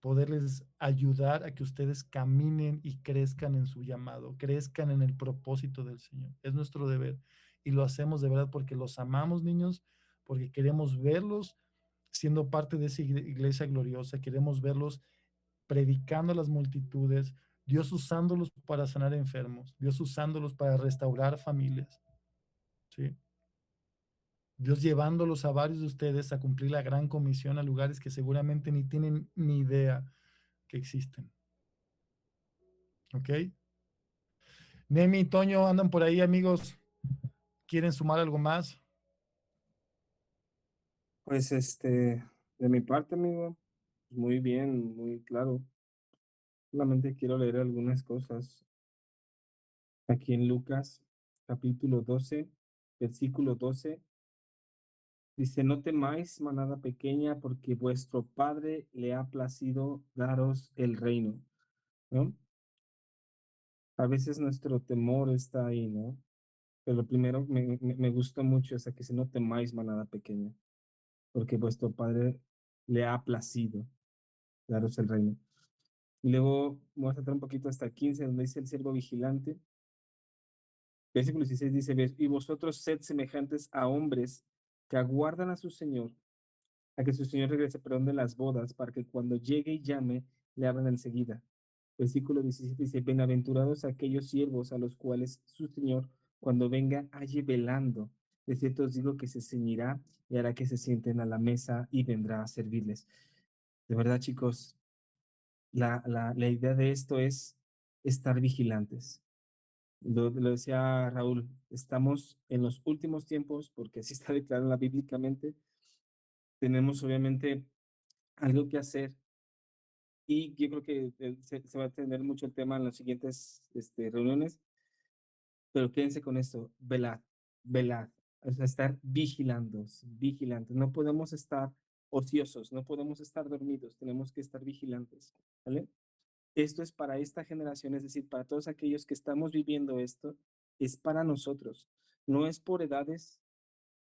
[SPEAKER 1] poderles ayudar a que ustedes caminen y crezcan en su llamado, crezcan en el propósito del Señor. Es nuestro deber y lo hacemos de verdad porque los amamos, niños, porque queremos verlos siendo parte de esa iglesia gloriosa, queremos verlos predicando a las multitudes, Dios usándolos para sanar enfermos, Dios usándolos para restaurar familias, ¿sí? Dios llevándolos a varios de ustedes a cumplir la gran comisión a lugares que seguramente ni tienen ni idea que existen. ¿Ok? Nemi y Toño andan por ahí, amigos. ¿Quieren sumar algo más?
[SPEAKER 7] Pues de mi parte, amigo, muy bien, muy claro. Solamente quiero leer algunas cosas aquí en Lucas, capítulo 12, versículo 12. Dice, no temáis, manada pequeña, porque vuestro Padre le ha placido daros el reino, ¿no? A veces nuestro temor está ahí, ¿no? Pero lo primero me gustó mucho es que si no temáis, manada pequeña, porque vuestro Padre le ha placido daros el reino. Y luego vamos a saltar un poquito hasta el 15, donde dice el siervo vigilante. Versículo 16 dice, y vosotros sed semejantes a hombres que aguardan a su Señor, a que su Señor regrese, perdón, de las bodas, para que cuando llegue y llame, le hablan enseguida. Versículo 17 dice, bienaventurados aquellos siervos a los cuales su Señor, cuando venga, halle velando. De cierto os digo que se ceñirá y hará que se sienten a la mesa y vendrá a servirles. De verdad, chicos, la idea de esto es estar vigilantes. Lo decía Raúl, estamos en los últimos tiempos, porque así está declarado bíblicamente. Tenemos obviamente algo que hacer y yo creo que se va a tener mucho el tema en las siguientes reuniones, pero quédense con esto, velad, velad, o sea, estar vigilantes. No podemos estar ociosos, no podemos estar dormidos, tenemos que estar vigilantes, ¿vale? Esto es para esta generación, es decir, para todos aquellos que estamos viviendo esto, es para nosotros. No es por edades,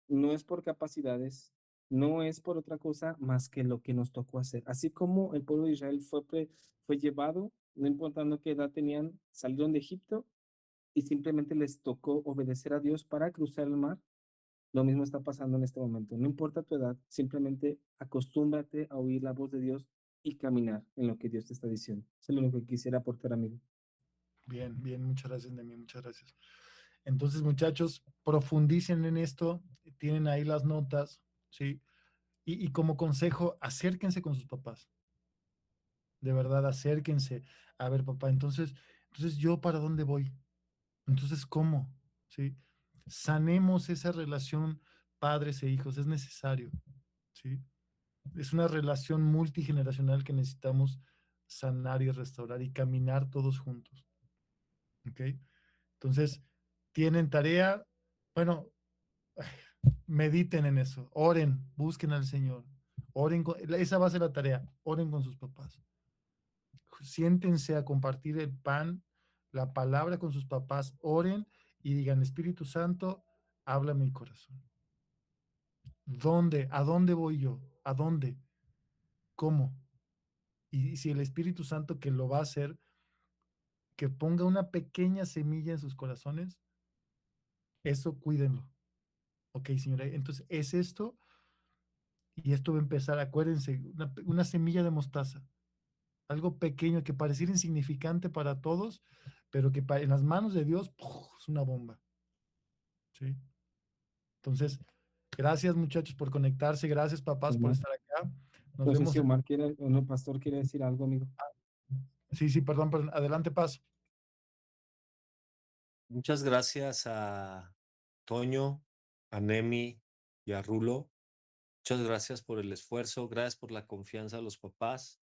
[SPEAKER 7] no es por capacidades, no es por otra cosa más que lo que nos tocó hacer. Así como el pueblo de Israel fue llevado, no importando qué edad tenían, salieron de Egipto y simplemente les tocó obedecer a Dios para cruzar el mar. Lo mismo está pasando en este momento. No importa tu edad, simplemente acostúmbrate a oír la voz de Dios y caminar en lo que Dios te está diciendo. Eso es lo único que quisiera aportar, amigo.
[SPEAKER 1] Bien, bien, muchas gracias, Nemi, muchas gracias. Entonces, muchachos, profundicen en esto, tienen ahí las notas, ¿sí? Y como consejo, acérquense con sus papás. De verdad, acérquense. A ver, papá, entonces yo para dónde voy? Entonces, ¿cómo? ¿Sí? Sanemos esa relación padres e hijos, es necesario, ¿sí? Es una relación multigeneracional que necesitamos sanar y restaurar y caminar todos juntos, ¿ok? Entonces, tienen tarea, bueno, mediten en eso, oren, busquen al Señor, esa va a ser la tarea, oren con sus papás. Siéntense a compartir el pan, la palabra con sus papás, oren y digan, Espíritu Santo, habla mi corazón. ¿Dónde? ¿A dónde voy yo? ¿A dónde? ¿Cómo? Y si el Espíritu Santo que lo va a hacer, que ponga una pequeña semilla en sus corazones, eso cuídenlo. Ok, señora. Entonces, es esto y esto va a empezar, acuérdense, una semilla de mostaza. Algo pequeño que pareciera insignificante para todos, pero que en las manos de Dios ¡puf! Es una bomba. ¿Sí? Entonces, gracias muchachos por conectarse, gracias papás por
[SPEAKER 7] Omar.
[SPEAKER 1] estar acá. Nos
[SPEAKER 7] No sé
[SPEAKER 1] vemos.
[SPEAKER 7] si Omar quiere, o no, el pastor quiere decir algo, amigo.
[SPEAKER 1] Sí, sí, perdón, perdón. Adelante, Paz.
[SPEAKER 8] Muchas gracias a Toño, a Nemi y a Rulo. Muchas gracias por el esfuerzo, gracias por la confianza a los papás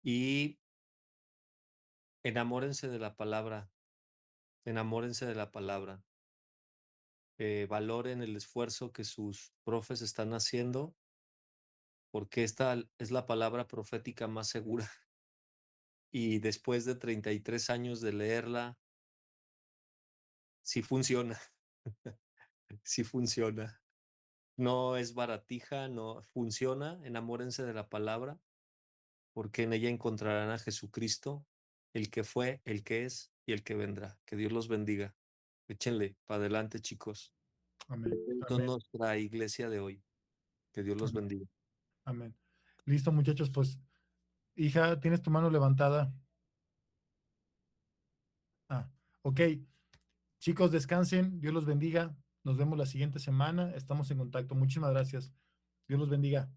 [SPEAKER 8] y enamórense de la palabra, enamórense de la palabra. Valoren el esfuerzo que sus profes están haciendo, porque esta es la palabra profética más segura. Y después de 33 años de leerla, sí funciona, sí funciona. No es baratija, no funciona. Enamórense de la palabra, porque en ella encontrarán a Jesucristo, el que fue, el que es y el que vendrá. Que Dios los bendiga. Échenle para adelante, chicos.
[SPEAKER 1] Amén.
[SPEAKER 8] Esto es
[SPEAKER 1] Amén.
[SPEAKER 8] nuestra iglesia de hoy. Que Dios los
[SPEAKER 1] Amén.
[SPEAKER 8] bendiga.
[SPEAKER 1] Amén. Listo, muchachos, pues, hija, tienes tu mano levantada. Ah, ok. Chicos, descansen. Dios los bendiga. Nos vemos la siguiente semana. Estamos en contacto. Muchísimas gracias. Dios los bendiga.